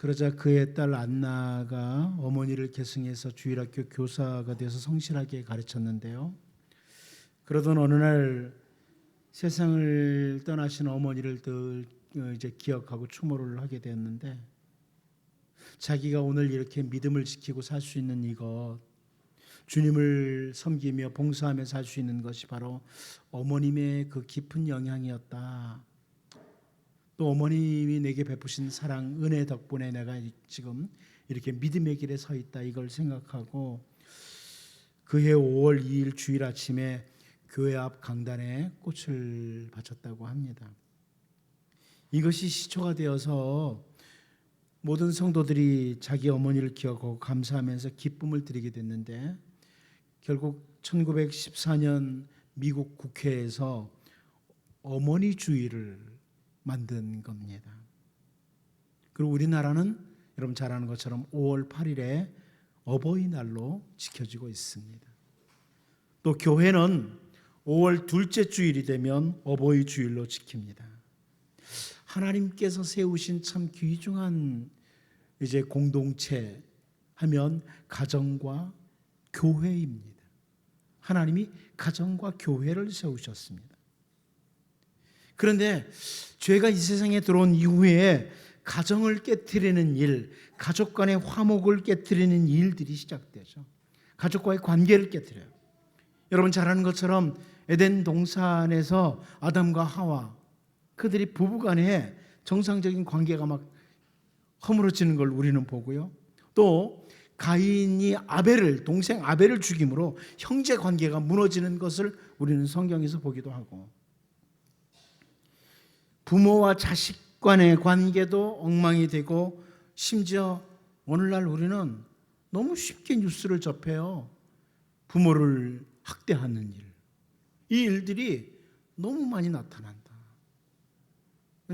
그러자 그의 딸 안나가 어머니를 계승해서 주일학교 교사가 되어서 성실하게 가르쳤는데요. 그러던 어느 날 세상을 떠나신 어머니를 이제 기억하고 추모를 하게 되었는데, 자기가 오늘 이렇게 믿음을 지키고 살 수 있는 이것, 주님을 섬기며 봉사하며 살 수 있는 것이 바로 어머님의 그 깊은 영향이었다. 또 어머님이 내게 베푸신 사랑, 은혜 덕분에 내가 지금 이렇게 믿음의 길에 서 있다, 이걸 생각하고 그해 5월 2일 주일 아침에 교회 앞 강단에 꽃을 바쳤다고 합니다. 이것이 시초가 되어서 모든 성도들이 자기 어머니를 기억하고 감사하면서 기쁨을 드리게 됐는데, 결국 1914년 미국 국회에서 어머니 주일을 만든 겁니다. 그리고 우리나라는 여러분 잘 아는 것처럼 5월 8일에 어버이날로 지켜지고 있습니다. 또 교회는 5월 둘째 주일이 되면 어버이 주일로 지킵니다. 하나님께서 세우신 참 귀중한 이제 공동체 하면 가정과 교회입니다. 하나님이 가정과 교회를 세우셨습니다. 그런데 죄가 이 세상에 들어온 이후에 가정을 깨트리는 일, 가족 간의 화목을 깨트리는 일들이 시작되죠. 가족과의 관계를 깨트려요. 여러분 잘 아는 것처럼 에덴 동산에서 아담과 하와, 그들이 부부간에 정상적인 관계가 막 허물어지는 걸 우리는 보고요. 또 가인이 동생 아벨을 죽임으로 형제 관계가 무너지는 것을 우리는 성경에서 보기도 하고, 부모와 자식 간의 관계도 엉망이 되고, 심지어 오늘날 우리는 너무 쉽게 뉴스를 접해요. 부모를 학대하는 일, 이 일들이 너무 많이 나타난다.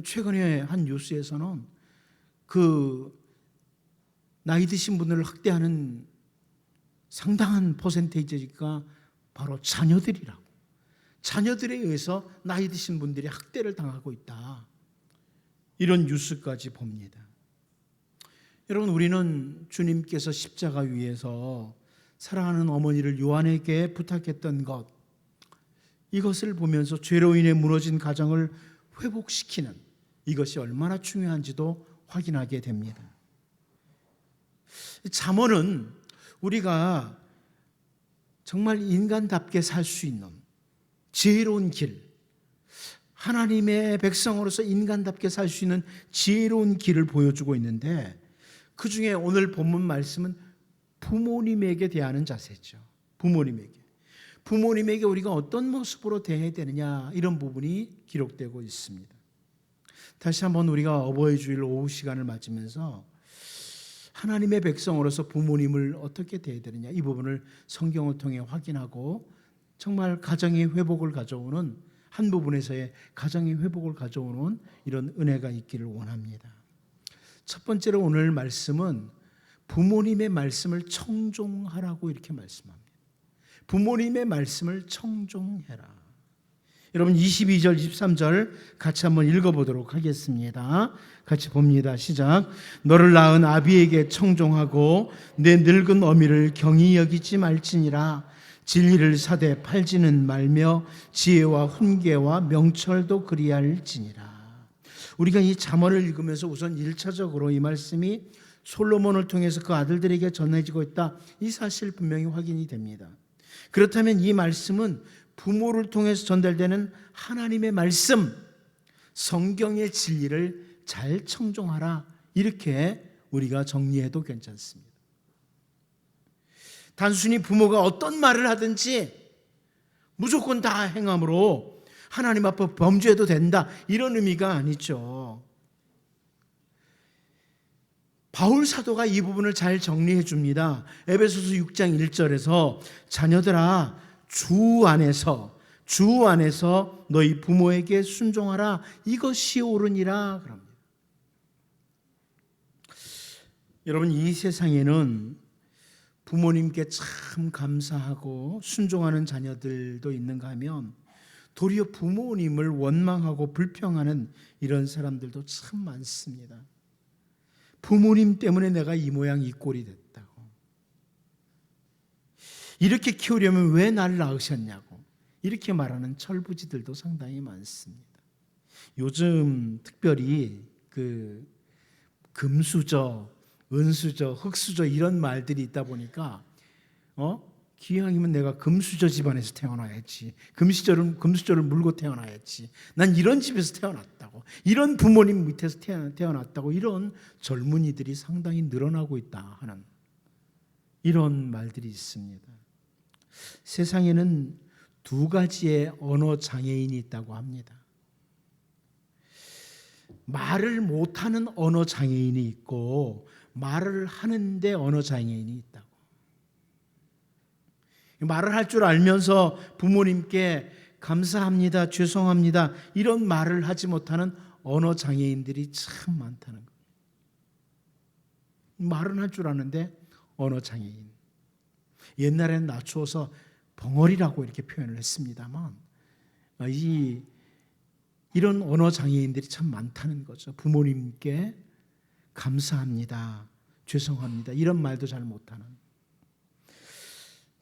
최근에 한 뉴스에서는 그 나이 드신 분들을 학대하는 상당한 퍼센테이지가 바로 자녀들이라고, 자녀들에 의해서 나이 드신 분들이 학대를 당하고 있다, 이런 뉴스까지 봅니다. 여러분, 우리는 주님께서 십자가 위에서 사랑하는 어머니를 요한에게 부탁했던 것, 이것을 보면서 죄로 인해 무너진 가정을 회복시키는 이것이 얼마나 중요한지도 확인하게 됩니다. 잠언은 우리가 정말 인간답게 살 수 있는 지혜로운 길, 하나님의 백성으로서 인간답게 살 수 있는 지혜로운 길을 보여주고 있는데, 그 중에 오늘 본문 말씀은 부모님에게 대하는 자세죠. 부모님에게 우리가 어떤 모습으로 대해야 되느냐, 이런 부분이 기록되고 있습니다. 다시 한번 우리가 어버이 주일 오후 시간을 맞으면서 하나님의 백성으로서 부모님을 어떻게 대해야 되느냐, 이 부분을 성경을 통해 확인하고 정말 가정의 회복을 가져오는, 한 부분에서의 가정의 회복을 가져오는 이런 은혜가 있기를 원합니다. 첫 번째로 오늘 말씀은 부모님의 말씀을 청종하라고 이렇게 말씀합니다. 부모님의 말씀을 청종해라. 여러분 22절 23절 같이 한번 읽어보도록 하겠습니다. 같이 봅니다. 시작. 너를 낳은 아비에게 청종하고 내 늙은 어미를 경히 여기지 말지니라. 진리를 사되 팔지는 말며 지혜와 훈계와 명철도 그리할지니라. 우리가 이 잠언을 읽으면서 우선 1차적으로 이 말씀이 솔로몬을 통해서 그 아들들에게 전해지고 있다, 이 사실 분명히 확인이 됩니다. 그렇다면 이 말씀은 부모를 통해서 전달되는 하나님의 말씀, 성경의 진리를 잘 청종하라, 이렇게 우리가 정리해도 괜찮습니다. 단순히 부모가 어떤 말을 하든지 무조건 다 행함으로 하나님 앞에 범죄해도 된다, 이런 의미가 아니죠. 바울 사도가 이 부분을 잘 정리해 줍니다. 에베소서 6장 1절에서 자녀들아 주 안에서 너희 부모에게 순종하라, 이것이 옳으니라 그럽니다. 여러분, 이 세상에는 부모님께 참 감사하고 순종하는 자녀들도 있는가 하면 도리어 부모님을 원망하고 불평하는 이런 사람들도 참 많습니다. 부모님 때문에 내가 이 모양 이 꼴이 됐다고. 이렇게 키우려면 왜 나를 낳으셨냐고. 이렇게 말하는 철부지들도 상당히 많습니다. 요즘 특별히 그 금수저, 은수저, 흙수저 이런 말들이 있다 보니까 기왕이면 내가 금수저 집안에서 태어나야지. 금수저를 물고 태어나야지. 난 이런 집에서 태어났다고. 이런 부모님 밑에서 태어났다고. 이런 젊은이들이 상당히 늘어나고 있다 하는 이런 말들이 있습니다. 세상에는 두 가지의 언어 장애인이 있다고 합니다. 말을 못하는 언어 장애인이 있고 말을 하는데 언어 장애인이 있다고. 말을 할 줄 알면서 부모님께 감사합니다, 죄송합니다 이런 말을 하지 못하는 언어 장애인들이 참 많다는 거예요. 말은 할 줄 아는데 언어 장애인. 옛날에는 낮추어서 벙어리라고 이렇게 표현을 했습니다만 이런 언어 장애인들이 참 많다는 거죠. 부모님께 감사합니다, 죄송합니다 이런 말도 잘 못하는.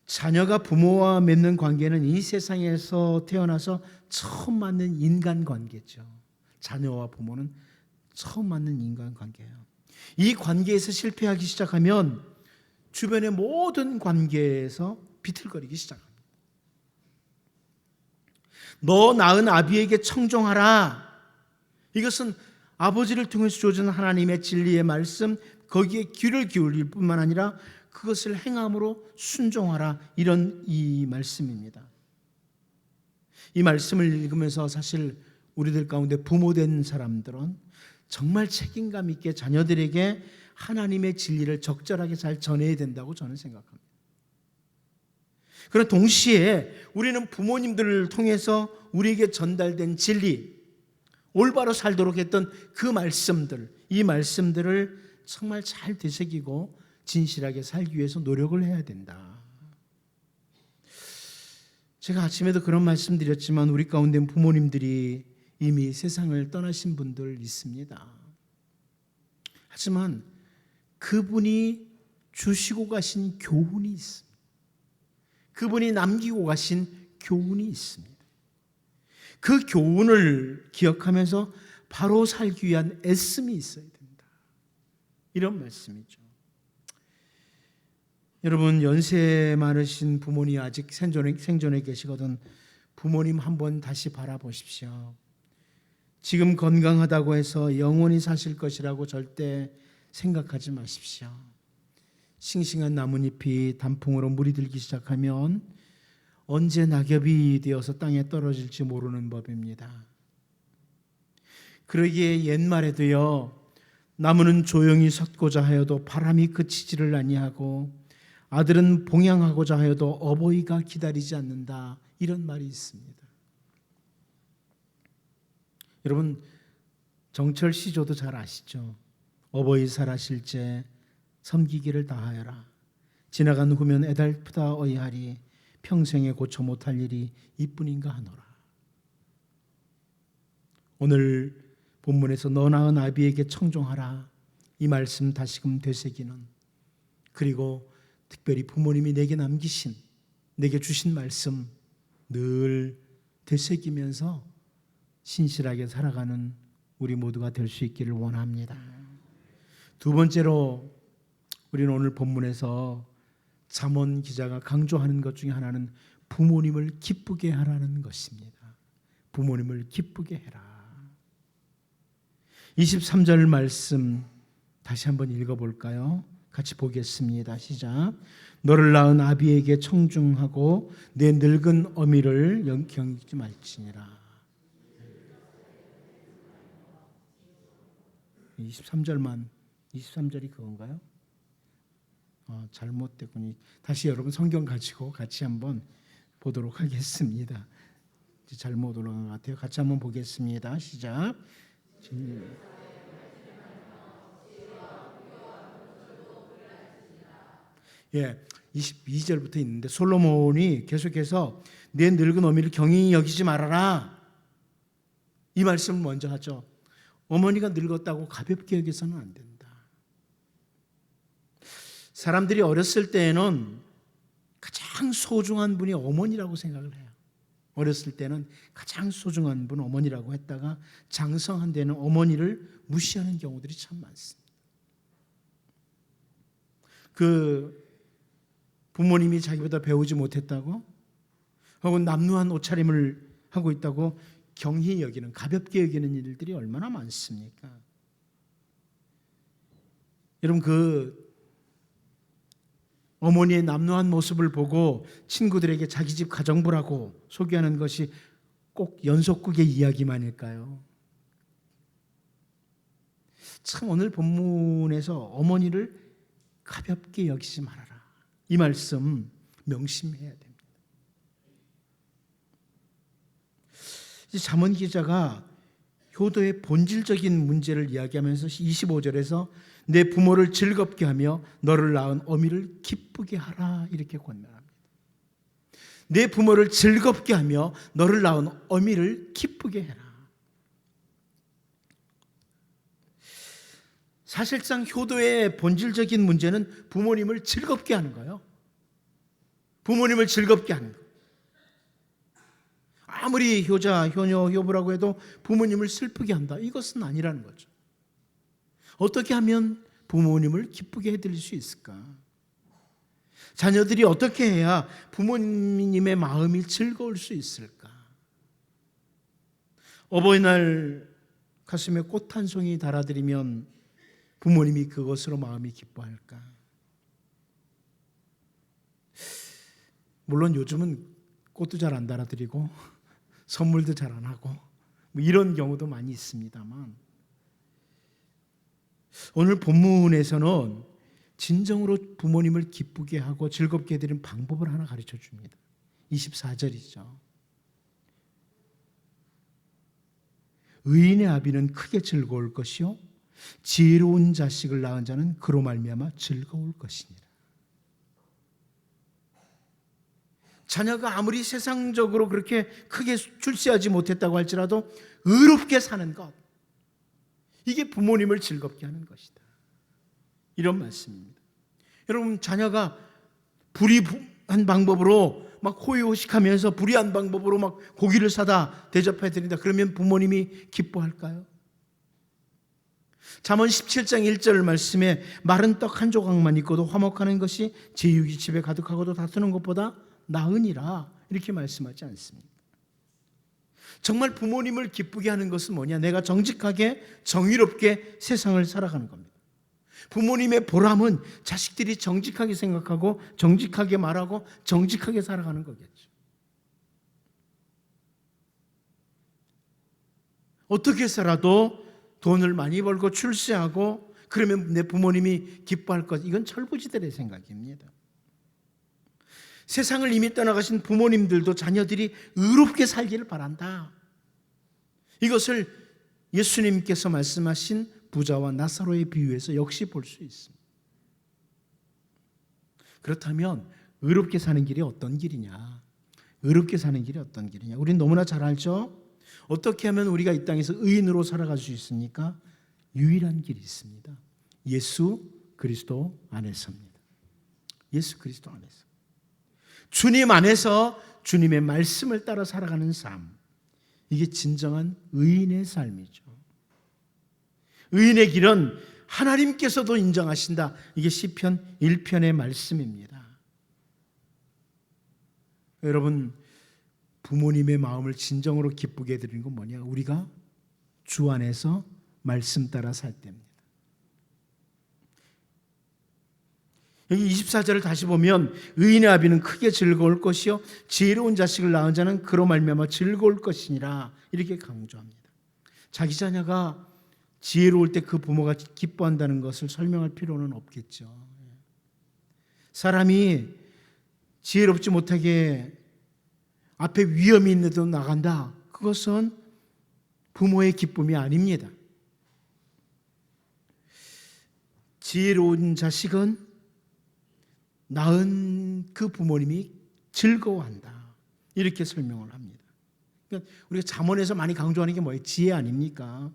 자녀가 부모와 맺는 관계는 이 세상에서 태어나서 처음 맞는 인간관계죠. 자녀와 부모는 처음 맞는 인간관계예요. 이 관계에서 실패하기 시작하면 주변의 모든 관계에서 비틀거리기 시작합니다. 너 낳은 아비에게 청종하라. 이것은 아버지를 통해서 주어진 하나님의 진리의 말씀, 거기에 귀를 기울일 뿐만 아니라 그것을 행함으로 순종하라. 이런 이 말씀입니다. 이 말씀을 읽으면서 사실 우리들 가운데 부모된 사람들은 정말 책임감 있게 자녀들에게 하나님의 진리를 적절하게 잘 전해야 된다고 저는 생각합니다. 그러나 동시에 우리는 부모님들을 통해서 우리에게 전달된 진리, 올바로 살도록 했던 그 말씀들, 이 말씀들을 정말 잘 되새기고 진실하게 살기 위해서 노력을 해야 된다. 제가 아침에도 그런 말씀 드렸지만 우리 가운데 부모님들이 이미 세상을 떠나신 분들 있습니다. 하지만 그분이 주시고 가신 교훈이 있습니다. 그분이 남기고 가신 교훈이 있습니다. 그 교훈을 기억하면서 바로 살기 위한 애씀이 있어야 된다. 이런 말씀이죠. 여러분, 연세 많으신 부모님 아직 생존에 계시거든 부모님 한번 다시 바라보십시오. 지금 건강하다고 해서 영원히 사실 것이라고 절대 생각하지 마십시오. 싱싱한 나뭇잎이 단풍으로 물이 들기 시작하면 언제 낙엽이 되어서 땅에 떨어질지 모르는 법입니다. 그러기에 옛말에도요, 나무는 조용히 섰고자 하여도 바람이 그치지를 아니하고 아들은 봉양하고자 하여도 어버이가 기다리지 않는다. 이런 말이 있습니다. 여러분, 정철 시조도 잘 아시죠? 어버이 살아실제 섬기기를 다하여라. 지나간 후면 애달프다 어이하리. 평생에 고쳐 못할 일이 이뿐인가 하노라. 오늘 본문에서 너 낳은 아비에게 청종하라. 이 말씀 다시금 되새기는, 그리고 특별히 부모님이 내게 남기신, 내게 주신 말씀 늘 되새기면서 신실하게 살아가는 우리 모두가 될 수 있기를 원합니다. 두 번째로 우리는 오늘 본문에서 잠언 기자가 강조하는 것 중에 하나는 부모님을 기쁘게 하라는 것입니다. 부모님을 기쁘게 해라. 23절 말씀 다시 한번 읽어볼까요? 같이 보겠습니다. 시작. 너를 낳은 아비에게 청중하고 내 늙은 어미를 영경하지 말지니라. 23절이 그건가요? 잘못됐군요. 다시 여러분 성경 가지고 같이 한번 보도록 하겠습니다. 잘못 올라간 것 같아요. 같이 한번 보겠습니다. 시작. 예, 22절부터 있는데 솔로몬이 계속해서 내 늙은 어미를 경히 여기지 말아라. 이 말씀을 먼저 하죠. 어머니가 늙었다고 가볍게 여겨서는 안 된다. 사람들이 어렸을 때에는 가장 소중한 분이 어머니라고 생각을 해요. 어렸을 때는 가장 소중한 분 어머니라고 했다가 장성한 데는 어머니를 무시하는 경우들이 참 많습니다. 그 부모님이 자기보다 배우지 못했다고 혹은 남루한 옷차림을 하고 있다고 경히 여기는, 가볍게 여기는 일들이 얼마나 많습니까? 여러분, 그 어머니의 남루한 모습을 보고 친구들에게 자기 집 가정부라고 소개하는 것이 꼭 연속극의 이야기만일까요? 참, 오늘 본문에서 어머니를 가볍게 여기지 말아라, 이 말씀 명심해야 됩니다. 잠언 기자가 효도의 본질적인 문제를 이야기하면서 25절에서 내 부모를 즐겁게 하며 너를 낳은 어미를 기쁘게 하라, 이렇게 권면합니다. 내 부모를 즐겁게 하며 너를 낳은 어미를 기쁘게 해라. 사실상 효도의 본질적인 문제는 부모님을 즐겁게 하는 거예요. 부모님을 즐겁게 하는 거. 아무리 효자, 효녀, 효부라고 해도 부모님을 슬프게 한다, 이것은 아니라는 거죠. 어떻게 하면 부모님을 기쁘게 해드릴 수 있을까? 자녀들이 어떻게 해야 부모님의 마음이 즐거울 수 있을까? 어버이날 가슴에 꽃 한 송이 달아드리면 부모님이 그것으로 마음이 기뻐할까? 물론 요즘은 꽃도 잘 안 달아드리고 선물도 잘 안 하고 뭐 이런 경우도 많이 있습니다만, 오늘 본문에서는 진정으로 부모님을 기쁘게 하고 즐겁게 해드리는 방법을 하나 가르쳐 줍니다. 24절이죠. 의인의 아비는 크게 즐거울 것이요 지혜로운 자식을 낳은 자는 그로 말미암아 즐거울 것이니라. 자녀가 아무리 세상적으로 그렇게 크게 출세하지 못했다고 할지라도 의롭게 사는 것, 이게 부모님을 즐겁게 하는 것이다, 이런 말씀입니다. 여러분, 자녀가 불의한 방법으로 막 호의호식하면서 불의한 방법으로 막 고기를 사다 대접해 드린다, 그러면 부모님이 기뻐할까요? 잠언 17장 1절 말씀에 마른 떡 한 조각만 있고도 화목하는 것이 제육이 집에 가득하고도 다투는 것보다 나으니라, 이렇게 말씀하지 않습니까? 정말 부모님을 기쁘게 하는 것은 뭐냐? 내가 정직하게 정의롭게 세상을 살아가는 겁니다. 부모님의 보람은 자식들이 정직하게 생각하고 정직하게 말하고 정직하게 살아가는 거겠죠. 어떻게 살아도 돈을 많이 벌고 출세하고 그러면 내 부모님이 기뻐할 것, 이건 철부지들의 생각입니다. 세상을 이미 떠나가신 부모님들도 자녀들이 의롭게 살기를 바란다, 이것을 예수님께서 말씀하신 부자와 나사로의 비유에서 역시 볼 수 있습니다. 그렇다면 의롭게 사는 길이 어떤 길이냐? 의롭게 사는 길이 어떤 길이냐? 우리는 너무나 잘 알죠? 어떻게 하면 우리가 이 땅에서 의인으로 살아갈 수 있습니까? 유일한 길이 있습니다. 예수 그리스도 안에서입니다. 예수 그리스도 안에서. 주님 안에서 주님의 말씀을 따라 살아가는 삶, 이게 진정한 의인의 삶이죠. 의인의 길은 하나님께서도 인정하신다, 이게 시편 1편의 말씀입니다. 여러분, 부모님의 마음을 진정으로 기쁘게 해드리는 건 뭐냐? 우리가 주 안에서 말씀 따라 살 때입니다. 여기 24절을 다시 보면 의인의 아비는 크게 즐거울 것이요 지혜로운 자식을 낳은 자는 그로 말미암아 즐거울 것이니라, 이렇게 강조합니다. 자기 자녀가 지혜로울 때 그 부모가 기뻐한다는 것을 설명할 필요는 없겠죠. 사람이 지혜롭지 못하게 앞에 위험이 있는데도 나간다, 그것은 부모의 기쁨이 아닙니다. 지혜로운 자식은 낳은 그 부모님이 즐거워한다, 이렇게 설명을 합니다. 그러니까 우리가 잠언에서 많이 강조하는 게 뭐예요? 지혜 아닙니까?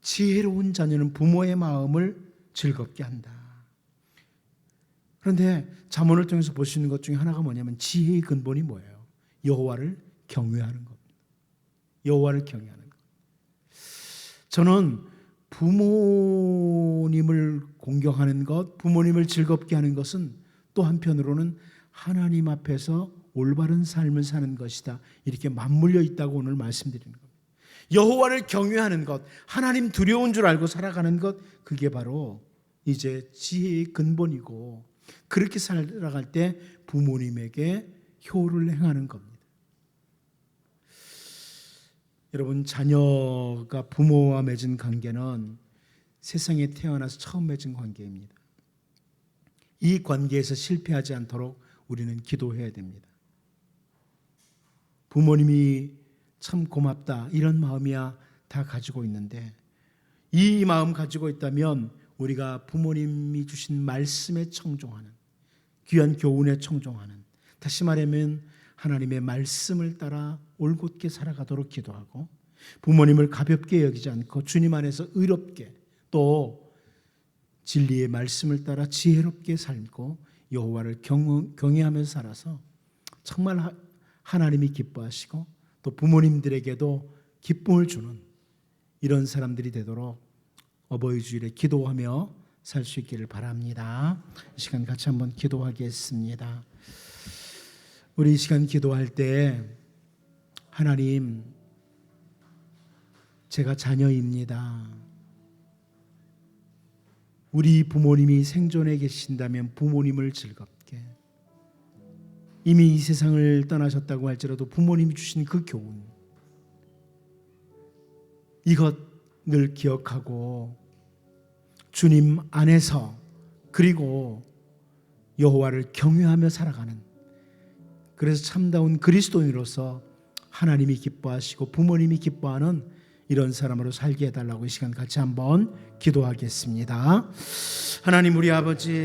지혜로운 자녀는 부모의 마음을 즐겁게 한다. 그런데 잠언을 통해서 볼 수 있는 것 중에 하나가 뭐냐면 지혜의 근본이 뭐예요? 여호와를 경외하는 겁니다. 여호와를 경외하는 것. 저는 부모님을 공경하는 것, 부모님을 즐겁게 하는 것은 또 한편으로는 하나님 앞에서 올바른 삶을 사는 것이다. 이렇게 맞물려 있다고 오늘 말씀드리는 겁니다. 여호와를 경외하는 것, 하나님 두려운 줄 알고 살아가는 것, 그게 바로 이제 지혜의 근본이고, 그렇게 살아갈 때 부모님에게 효를 행하는 겁니다. 여러분, 자녀가 부모와 맺은 관계는 세상에 태어나서 처음 맺은 관계입니다. 이 관계에서 실패하지 않도록 우리는 기도해야 됩니다. 부모님이 참 고맙다, 이런 마음이야 다 가지고 있는데, 이 마음 가지고 있다면 우리가 부모님이 주신 말씀에 청종하는, 귀한 교훈에 청종하는, 다시 말하면 하나님의 말씀을 따라 올곧게 살아가도록 기도하고, 부모님을 가볍게 여기지 않고 주님 안에서 의롭게, 또 진리의 말씀을 따라 지혜롭게 살고 여호와를 경외하면서 살아서 정말 하나님이 기뻐하시고 또 부모님들에게도 기쁨을 주는 이런 사람들이 되도록 어버이 주일에 기도하며 살 수 있기를 바랍니다. 이 시간 같이 한번 기도하겠습니다. 우리 이 시간 기도할 때, 하나님, 제가 자녀입니다. 우리 부모님이 생존해 계신다면 부모님을 즐겁게, 이미 이 세상을 떠나셨다고 할지라도 부모님이 주신 그 교훈, 이것 늘 기억하고 주님 안에서, 그리고 여호와를 경외하며 살아가는, 그래서 참다운 그리스도인으로서 하나님이 기뻐하시고 부모님이 기뻐하는 이런 사람으로 살게 해달라고 이 시간 같이 한번 기도하겠습니다. 하나님, 우리 아버지,